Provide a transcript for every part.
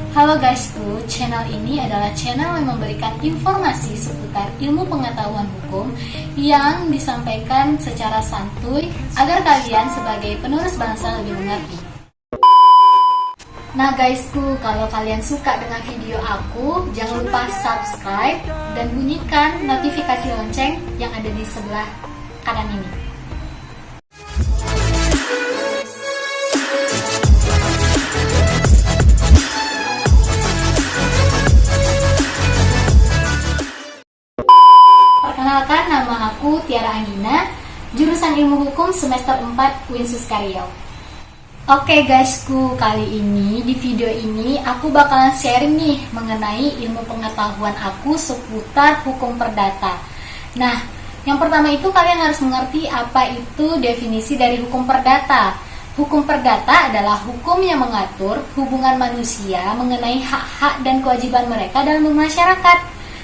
Halo guysku, channel ini adalah channel yang memberikan informasi seputar ilmu pengetahuan hukum yang disampaikan secara santuy agar kalian sebagai penerus bangsa lebih mengerti. Nah guysku, kalau kalian suka dengan video aku, jangan lupa subscribe dan bunyikan notifikasi lonceng yang ada di sebelah kanan ini. Perkenalkan, nama aku Tiara Anggina, jurusan Ilmu Hukum semester 4 UIN Suskaryo. Oke guysku, kali ini di video ini aku bakalan sharing nih mengenai ilmu pengetahuan aku seputar hukum perdata. Nah, yang pertama itu kalian harus mengerti apa itu definisi dari hukum perdata. Hukum perdata adalah hukum yang mengatur hubungan manusia mengenai hak-hak dan kewajiban mereka dalam masyarakat.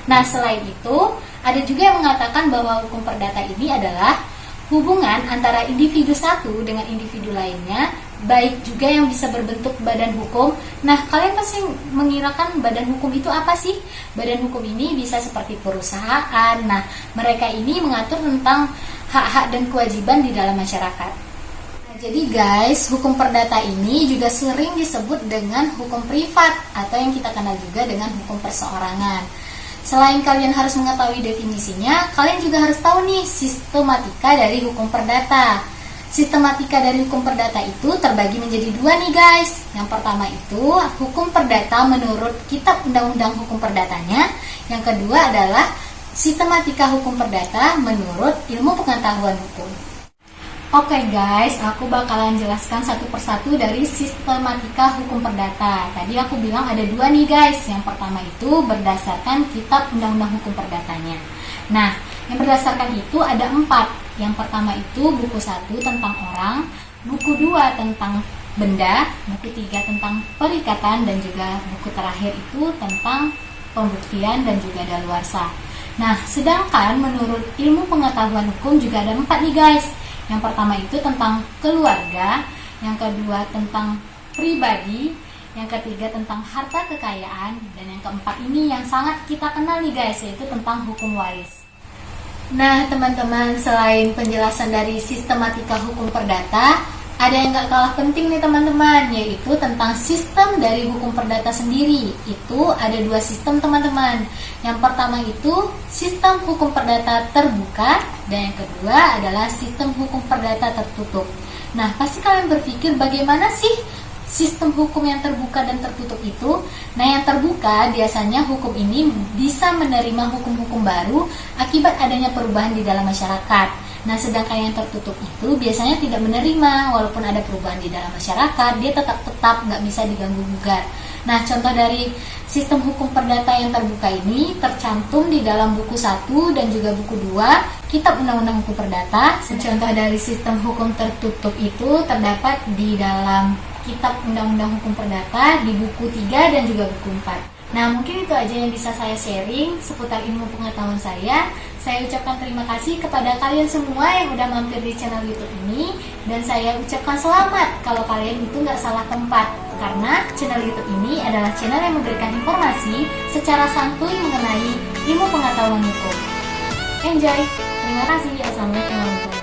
Nah, selain itu, ada juga yang mengatakan bahwa hukum perdata ini adalah hubungan antara individu satu dengan individu lainnya, baik juga yang bisa berbentuk badan hukum. Nah, kalian pasti mengirakan badan hukum itu apa sih? Badan hukum ini bisa seperti perusahaan. Nah, mereka ini mengatur tentang hak-hak dan kewajiban di dalam masyarakat. Nah, jadi guys, hukum perdata ini juga sering disebut dengan hukum privat atau yang kita kenal juga dengan hukum perseorangan. Selain kalian harus mengetahui definisinya, kalian juga harus tahu nih sistematika dari hukum perdata. Sistematika dari hukum perdata itu terbagi menjadi dua nih guys. Yang pertama itu hukum perdata menurut Kitab Undang-Undang Hukum Perdatanya. Yang kedua adalah sistematika hukum perdata menurut ilmu pengetahuan hukum. Oke guys, aku bakalan jelaskan satu persatu dari sistematika hukum perdata. Tadi aku bilang ada dua nih guys. Yang pertama itu berdasarkan Kitab Undang-Undang Hukum Perdatanya. Nah, yang berdasarkan itu ada 4. Yang pertama itu buku 1 tentang orang, buku 2 tentang benda, buku 3 tentang perikatan, dan juga buku terakhir itu tentang pembuktian dan juga daluarsa. Nah, sedangkan menurut ilmu pengetahuan hukum juga ada 4 nih guys. Yang pertama itu tentang keluarga, yang kedua tentang pribadi, yang ketiga tentang harta kekayaan, dan yang keempat ini yang sangat kita kenal nih guys, yaitu tentang hukum waris. Nah teman-teman, selain penjelasan dari sistematika hukum perdata, ada yang gak kalah penting nih teman-teman, yaitu tentang sistem dari hukum perdata sendiri. Itu ada 2 sistem teman-teman. Yang pertama itu sistem hukum perdata terbuka, dan yang kedua adalah sistem hukum perdata tertutup. Nah, pasti kalian berpikir bagaimana sih sistem hukum yang terbuka dan tertutup itu? Nah, yang terbuka biasanya hukum ini bisa menerima hukum-hukum baru akibat adanya perubahan di dalam masyarakat. Nah, sedangkan yang tertutup itu biasanya tidak menerima, walaupun ada perubahan di dalam masyarakat, dia tetap nggak bisa diganggu-gugat. Nah, contoh dari sistem hukum perdata yang terbuka ini tercantum di dalam buku 1 dan juga buku 2 Kitab Undang-Undang Hukum Perdata. Contoh dari sistem hukum tertutup itu terdapat di dalam Kitab Undang-Undang Hukum Perdata di buku 3 dan juga buku 4. Nah, mungkin itu aja yang bisa saya sharing seputar ilmu pengetahuan saya. Saya ucapkan terima kasih kepada kalian semua yang udah mampir di channel YouTube ini. Dan saya ucapkan selamat kalau kalian itu nggak salah tempat. Karena channel YouTube ini adalah channel yang memberikan informasi secara santuy mengenai ilmu pengetahuan hukum. Enjoy! Terima kasih. Assalamualaikum warahmatullahi wabarakatuh.